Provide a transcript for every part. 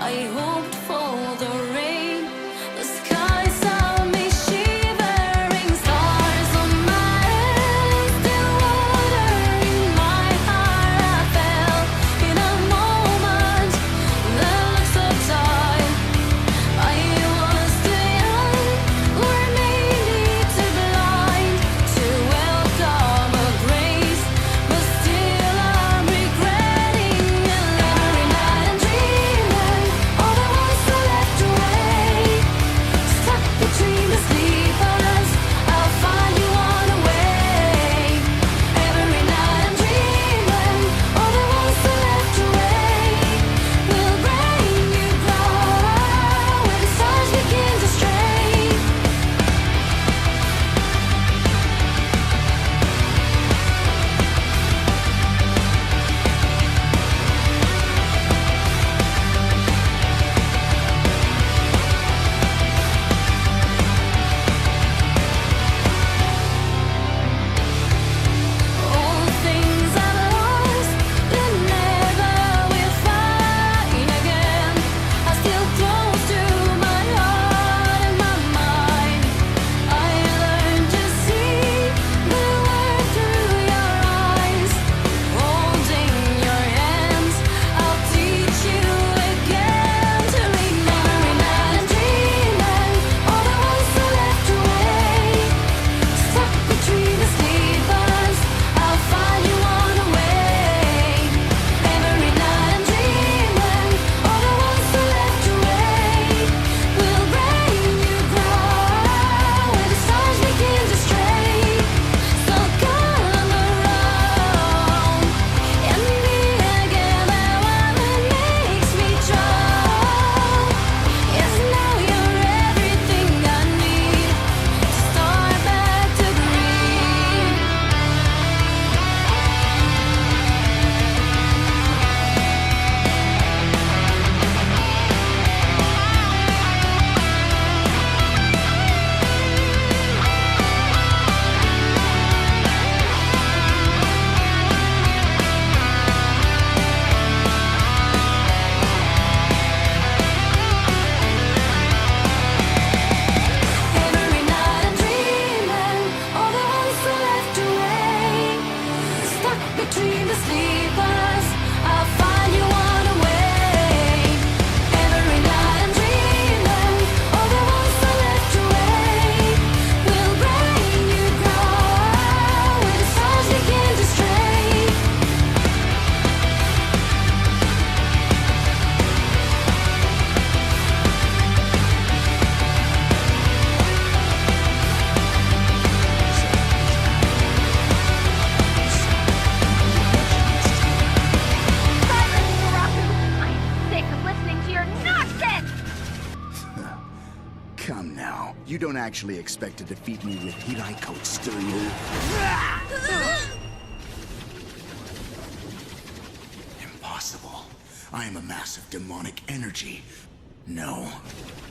I hoped for the rain. The sky saw me shivering, stars on my head, still water in my heart. I felt in a moment that looked so tight. I was too young, or maybe too blind to welcome a grace, but still I'm regretting. And every night I'm dreaming all the ones who left away, stuck between the sleepers. I'll find you on the way. Every night I'm dreaming all the ones who left away will bring you cry when the stars begin to stray. All things I've lost, that never will find again, are still close to my heart and my mind. I learned to see the world through your eyes. Holding your hands, I'll teach you again to remember. Every night I'm dreaming all the ones who left away, stuck between the sleepers. I'll find you on the way. Every night I'm dreaming all the ones who left away will bring you cry when the stars begin to stray. So come around and be again the one that makes me try. Yes, now you're everything I need to start back to breathe. Every night I'm dreaming all the ones who left away, stuck between the sleepers. I'll find you on the way. Every night I'm dreaming all the ones who left away will bring you cry when the stars begin to stray. Silence, Muraku! I'm sick of listening to your nonsense! Come now. You don't actually expect to defeat me with Hirai coats, do you? Impossible. I am a mass of demonic energy. No,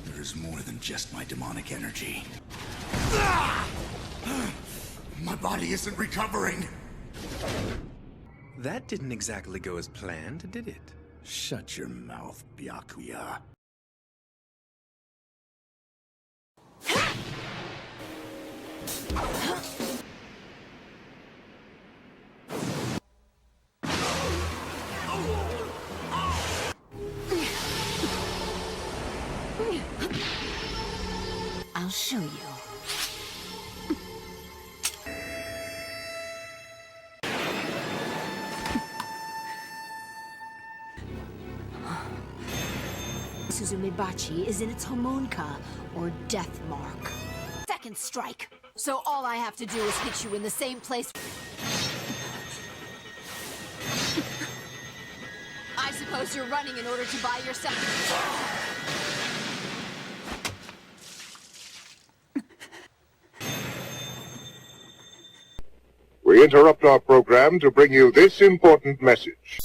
there is more than just my demonic energy. My body isn't recovering. That didn't exactly go as planned, did it? Shut your mouth, Byakuya. I'll show you. Suzumebachi is in its Homonka, or death mark. Second strike. So all I have to do is hit you in the same place. I suppose you're running in order to buy yourself. We interrupt our program to bring you this important message.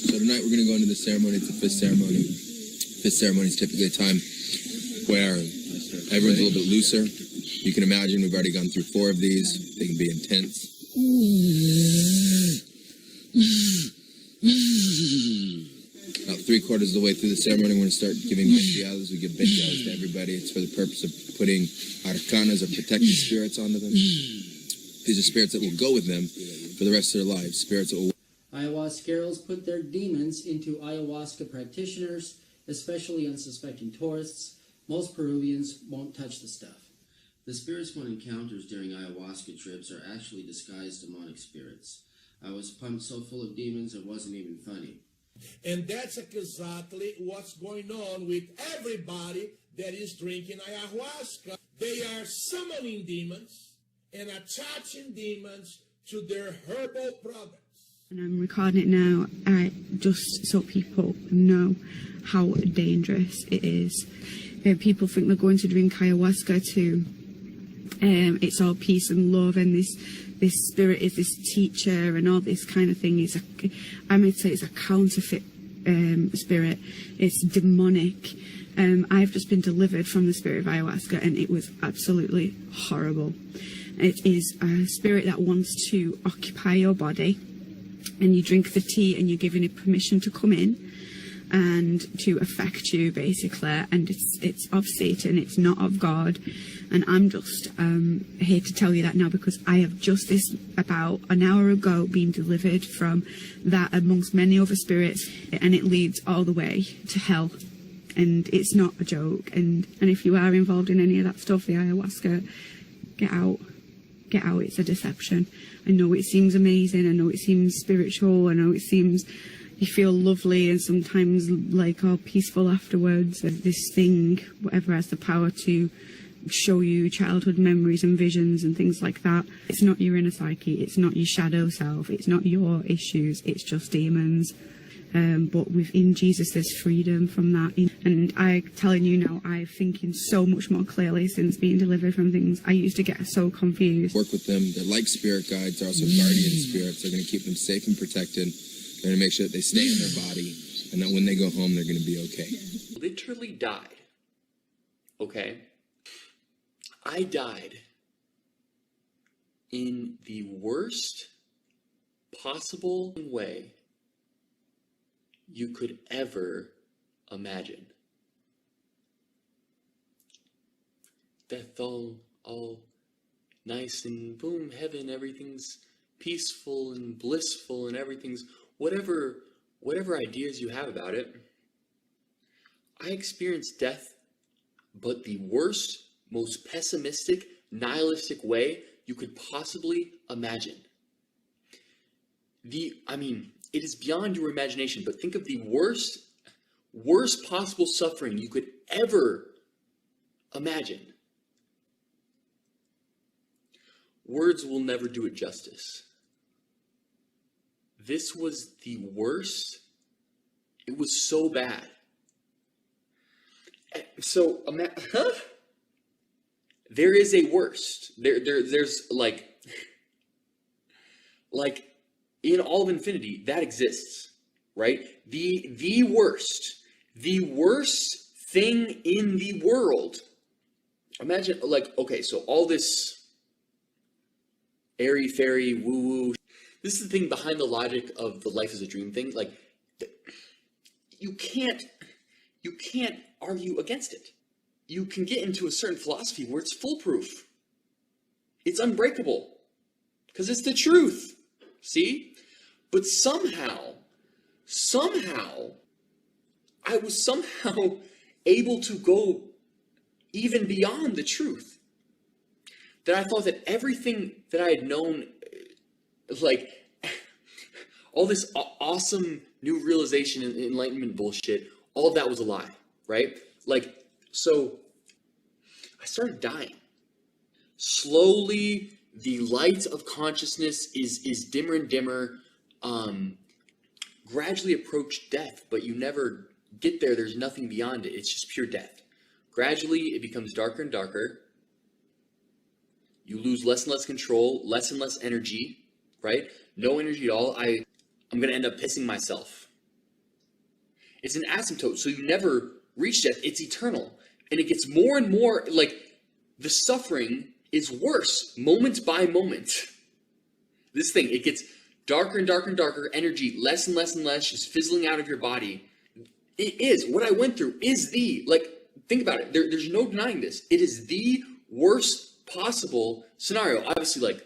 So tonight we're going to go into the ceremony. It's the fifth ceremony. Fifth ceremony is typically a time where everyone's a little bit looser. You can imagine we've already gone through 4 of these. They can be intense. 3/4 of the way through the ceremony, I'm going to start giving bendiales. We give bendiales to everybody. It's for the purpose of putting arcanas or protective spirits onto them. These are spirits that will go with them for the rest of their lives. Spirits that will... Ayahuasqueros put their demons into ayahuasca practitioners, especially unsuspecting tourists. Most Peruvians won't touch the stuff. The spirits one encounters during ayahuasca trips are actually disguised demonic spirits. I was pumped so full of demons it wasn't even funny. And that's exactly what's going on with everybody that is drinking ayahuasca. They are summoning demons and attaching demons to their herbal products. And I'm recording it now, just so people know how dangerous it is. People think they're going to drink ayahuasca to, it's all peace and love, and this spirit is this teacher and all this kind of thing. I might say it's a counterfeit spirit. It's demonic. I've just been delivered from the spirit of ayahuasca, and it was absolutely horrible. It is a spirit that wants to occupy your body, and you drink the tea and you're giving it permission to come in and to affect you, basically. And it's of Satan, it's not of God. And I'm just here to tell you that now, because I have just about an hour ago been delivered from that amongst many other spirits, and it leads all the way to hell. And it's not a joke. And if you are involved in any of that stuff, the ayahuasca, get out. Get out, it's a deception. I know it seems amazing, I know it seems spiritual, I know it seems you feel lovely and sometimes like all peaceful afterwards. This thing, whatever, has the power to show you childhood memories and visions and things like that. It's not your inner psyche, it's not your shadow self, it's not your issues, it's just demons. But within Jesus there's freedom from that. And I'm telling you now, I'm thinking so much more clearly since being delivered from things. I used to get so confused. Work with them. They're like spirit guides. They're also guardian spirits. They're going to keep them safe and protected. They're going to make sure that they stay in their body, and that when they go home, they're going to be okay. Literally died. Okay? I died in the worst possible way you could ever imagine. Death all nice and boom, heaven, everything's peaceful and blissful and everything's whatever ideas you have about it. I experienced death, but the worst, most pessimistic, nihilistic way you could possibly imagine. It is beyond your imagination, but think of the worst possible suffering you could ever imagine. Words will never do it justice. This was the worst. It was so bad. So, there is a worst. There's like in all of infinity, that exists, right? The worst thing in the world. Imagine, okay, so all this airy-fairy, woo-woo. This is the thing behind the logic of the life is a dream thing. You can't argue against it. You can get into a certain philosophy where it's foolproof. It's unbreakable. Because it's the truth. See? But somehow, I was able to go even beyond the truth. That I thought that everything that I had known, all this awesome new realization and enlightenment bullshit, all of that was a lie, right? So I started dying. Slowly, the light of consciousness is dimmer and dimmer. Gradually approach death, but you never get there. There's nothing beyond it. It's just pure death. Gradually, it becomes darker and darker. You lose less and less control, less and less energy, right? No energy at all. I'm going to end up pissing myself. It's an asymptote, so you never reach death. It's eternal. And it gets more and more, the suffering is worse, moment by moment. This thing, it gets darker and darker and darker, energy less and less and less, just fizzling out of your body. It is. What I went through is think about it. There's no denying this. It is the worst possible scenario. Obviously,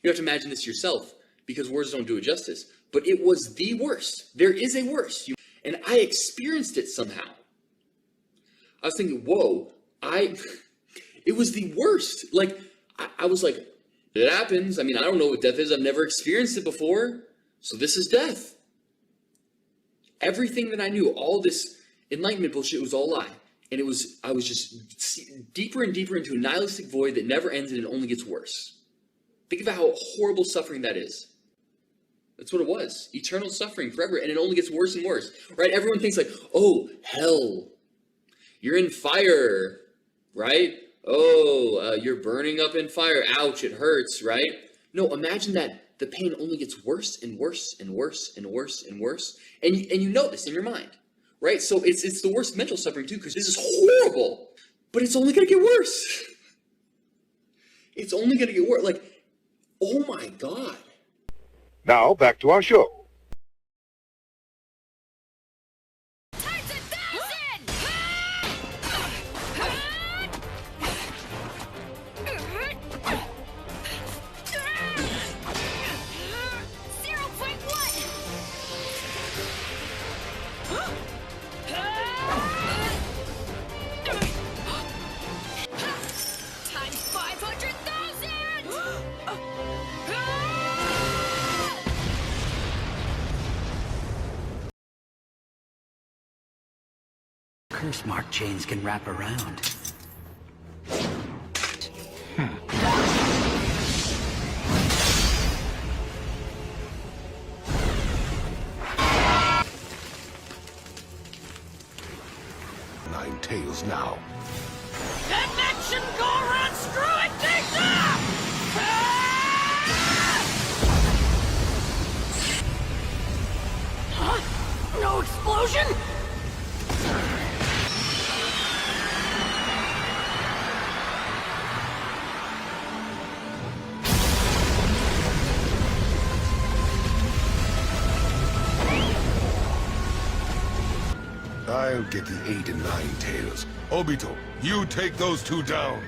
you have to imagine this yourself because words don't do it justice. But it was the worst. There is a worse. And I experienced it somehow. I was thinking, whoa, it was the worst. I was like, it happens. I mean, I don't know what death is. I've never experienced it before. So this is death. Everything that I knew, all this enlightenment bullshit was all a lie. And I was just deeper and deeper into a nihilistic void that never ends and it only gets worse. Think about how horrible suffering that is. That's what it was. Eternal suffering forever. And it only gets worse and worse. Right? Everyone thinks oh, hell. You're in fire. Right? Oh, you're burning up in fire. Ouch, it hurts. Right? No, imagine that the pain only gets worse and worse and worse and worse and worse. And you know this in your mind. Right? So it's the worst mental suffering too because this is horrible. But it's only going to get worse. It's only going to get worse. Oh my God. Now, back to our show. Curse mark chains can wrap around. Nine Tails now. Dimension Goron, screwing things up! Huh? No explosion? I'll get the 8 and 9 Tails. Obito, you take those two down.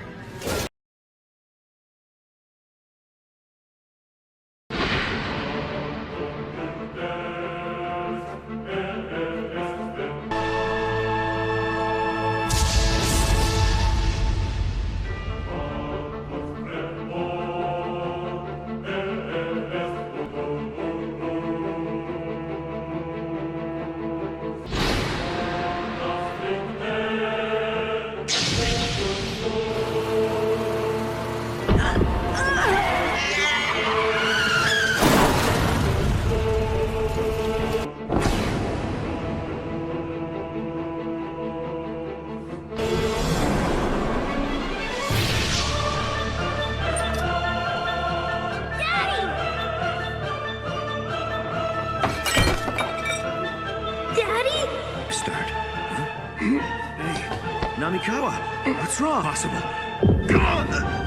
Namikawa, what's wrong? Possible.